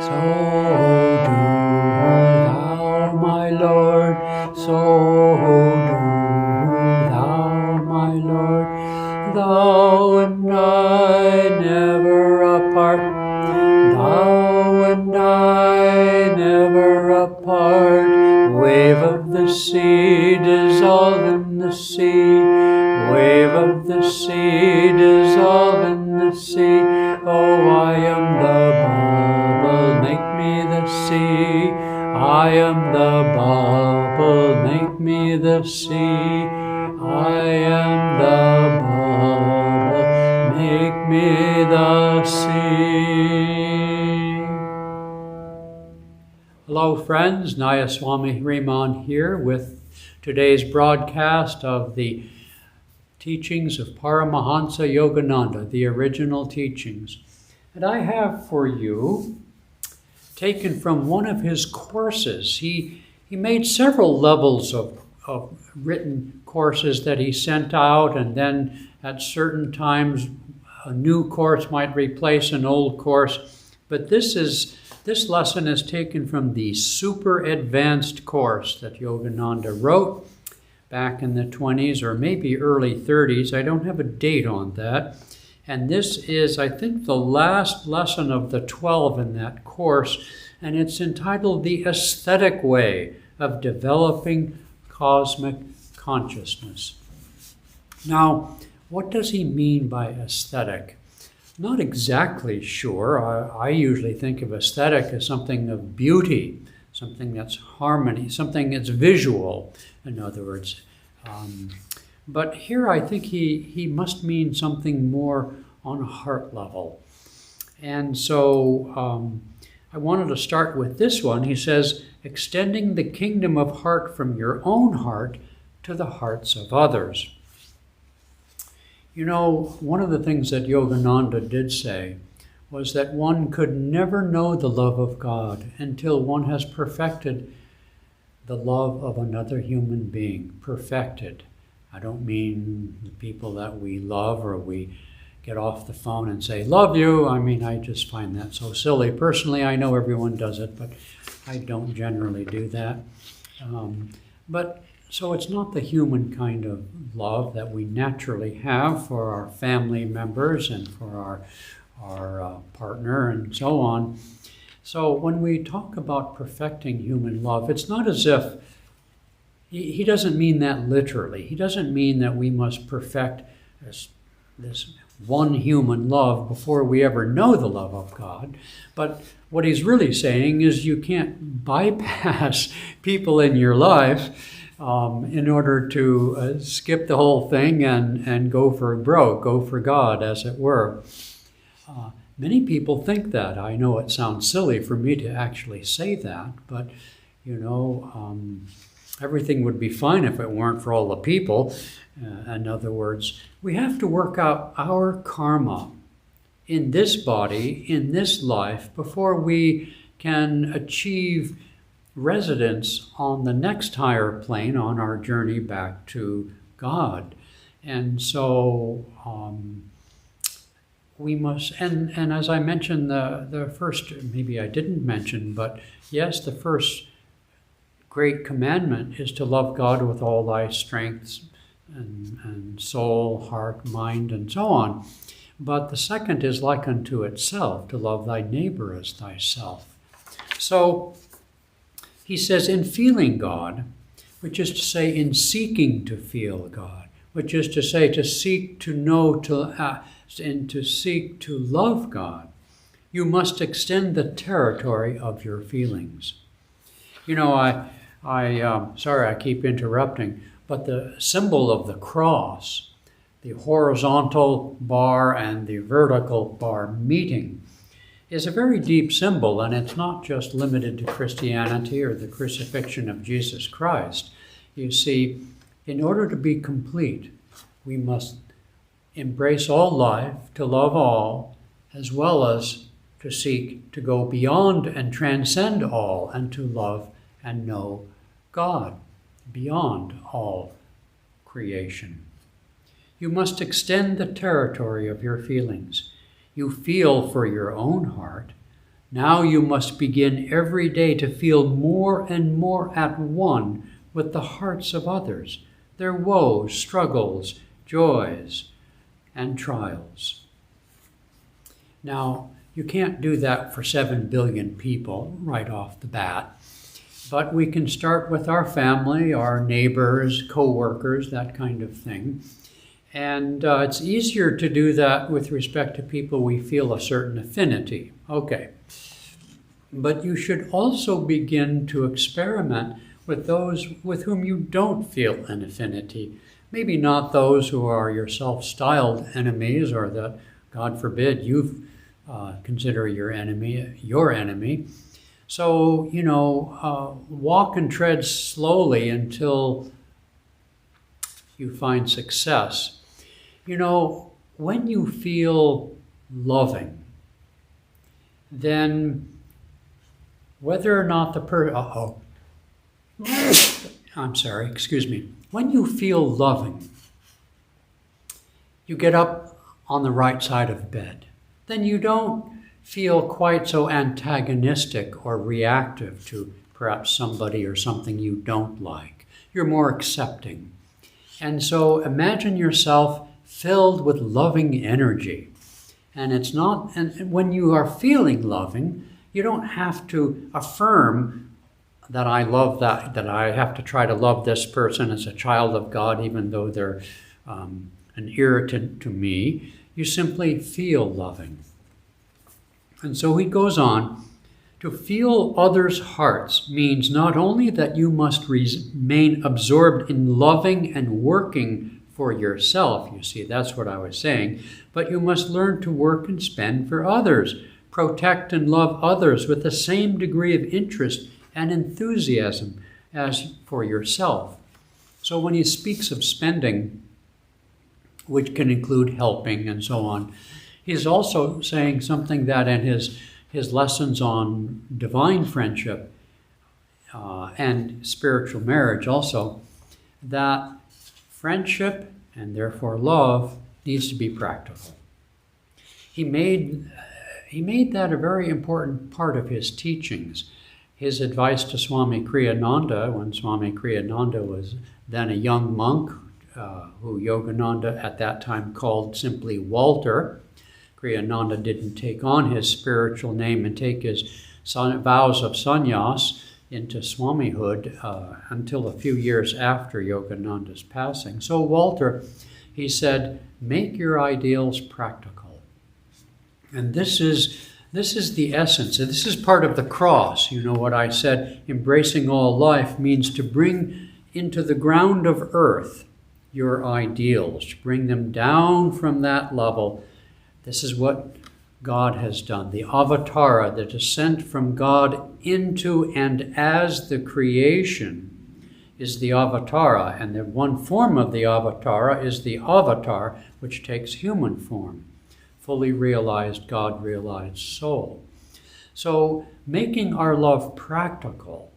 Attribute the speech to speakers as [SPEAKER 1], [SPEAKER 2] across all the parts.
[SPEAKER 1] So do thou, my Lord, so do thou, my Lord, thou and I never apart, thou and I never apart, wave of the sea, dissolve in the sea, wave of the sea, dissolve in the sea, oh, I am the bubble, make me the sea, I am the bubble, make me the sea, I am the bubble, make me the sea. Hello friends, Nayaswami Hriman here with today's broadcast of the teachings of Paramhansa Yogananda, the original teachings. And I have for you, taken from one of his courses, he made several levels of written courses that he sent out, and then at certain times a new course might replace an old course. But this lesson is taken from the super advanced course that Yogananda wrote back in the 20s or maybe early 30s. I don't have a date on that. And this is, I think, the last lesson of the 12 in that course, and it's entitled The Aesthetic Way of Developing Cosmic Consciousness. Now, what does he mean by aesthetic? Not exactly sure. I usually think of aesthetic as something of beauty, something that's harmony, something that's visual, in other words. But here I think he must mean something more on a heart level. And so I wanted to start with this one. He says, extending the kingdom of heart from your own heart to the hearts of others. You know, one of the things that Yogananda did say was that one could never know the love of God until one has perfected the love of another human being. Perfected. I don't mean the people that we love or we get off the phone and say, love you. I mean, I just find that so silly. Personally, I know everyone does it, but I don't generally do that. So it's not the human kind of love that we naturally have for our family members and for our partner and so on. So when we talk about perfecting human love, it's not as if, he doesn't mean that literally. He doesn't mean that we must perfect this one human love before we ever know the love of God. But what he's really saying is you can't bypass people in your life in order to skip the whole thing and go for broke, go for God, as it were. Many people think that. I know it sounds silly for me to actually say that, but, you know, everything would be fine if it weren't for all the people. In other words, we have to work out our karma in this body, in this life, before we can achieve residence on the next higher plane on our journey back to God. And so we must, and as I mentioned, the first, maybe I didn't mention, but yes, the first great commandment is to love God with all thy strengths and soul, heart, mind, and so on. But the second is like unto itself, to love thy neighbor as thyself. So he says, in feeling God, which is to say in seeking to feel God, which is to say to seek to know, and to seek to love God, you must extend the territory of your feelings. You know, sorry I keep interrupting, but the symbol of the cross, the horizontal bar and the vertical bar meeting, is a very deep symbol, and it's not just limited to Christianity or the crucifixion of Jesus Christ. You see, in order to be complete, we must embrace all life, to love all, as well as to seek to go beyond and transcend all, and to love and know God beyond all creation. You must extend the territory of your feelings. You feel for your own heart, Now you must begin every day to feel more and more at one with the hearts of others, their woes, struggles, joys, and trials. Now, you can't do that for 7 billion people right off the bat, but we can start with our family, our neighbors, co-workers, that kind of thing. And it's easier to do that with respect to people we feel a certain affinity. Okay. But you should also begin to experiment with those with whom you don't feel an affinity. Maybe not those who are your self-styled enemies or that, God forbid, you consider your enemy. So, walk and tread slowly until you find success. When you feel loving, then whether or not the When you feel loving, you get up on the right side of bed. Then you don't feel quite so antagonistic or reactive to perhaps somebody or something you don't like. You're more accepting. And so imagine yourself filled with loving energy. And when you are feeling loving, you don't have to affirm that I love that I have to try to love this person as a child of God, even though they're an irritant to me. You simply feel loving. And so he goes on, to feel others' hearts means not only that you must remain absorbed in loving and working for yourself, you see, that's what I was saying, but you must learn to work and spend for others, protect and love others with the same degree of interest and enthusiasm as for yourself. So when he speaks of spending, which can include helping and so on, he's also saying something that in his lessons on divine friendship and spiritual marriage also, that friendship and therefore love needs to be practical. He made that a very important part of his teachings. His advice to Swami Kriyananda, when Swami Kriyananda was then a young monk, who Yogananda at that time called simply Walter. Kriyananda didn't take on his spiritual name and take his vows of sannyas into swamihood until a few years after Yogananda's passing. So Walter, he said, make your ideals practical. And this is the essence. And this is part of the cross. You know what I said, embracing all life means to bring into the ground of earth your ideals, bring them down from that level. This is what God has done. The avatara, the descent from God into and as the creation is the avatara. And the one form of the avatara is the avatar, which takes human form. Fully realized, God-realized soul. So making our love practical.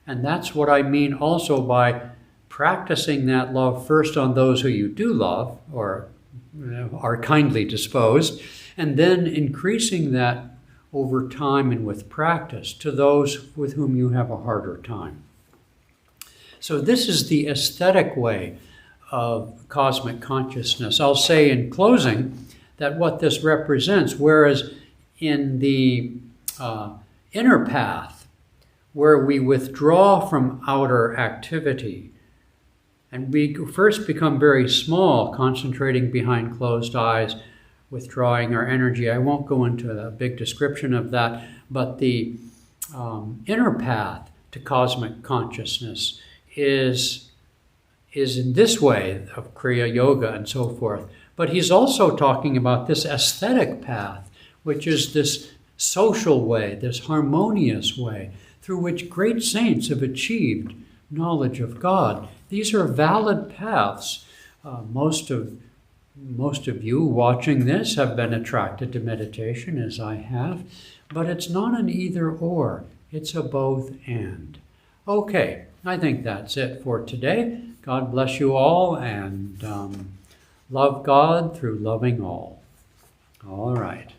[SPEAKER 1] And that's what I mean also by practicing that love first on those who you do love or are kindly disposed, and then increasing that over time and with practice to those with whom you have a harder time. So this is the aesthetic way of cosmic consciousness. I'll say in closing that what this represents, whereas in the inner path, where we withdraw from outer activity, and we first become very small, concentrating behind closed eyes, withdrawing our energy. I won't go into a big description of that, but the inner path to cosmic consciousness is in this way of Kriya Yoga and so forth. But he's also talking about this aesthetic path, which is this social way, this harmonious way, through which great saints have achieved knowledge of God. These are valid paths. Most of you watching this have been attracted to meditation, as I have, but it's not an either or, it's a both and. Okay, I think that's it for today. God bless you all, and love God through loving all. All right.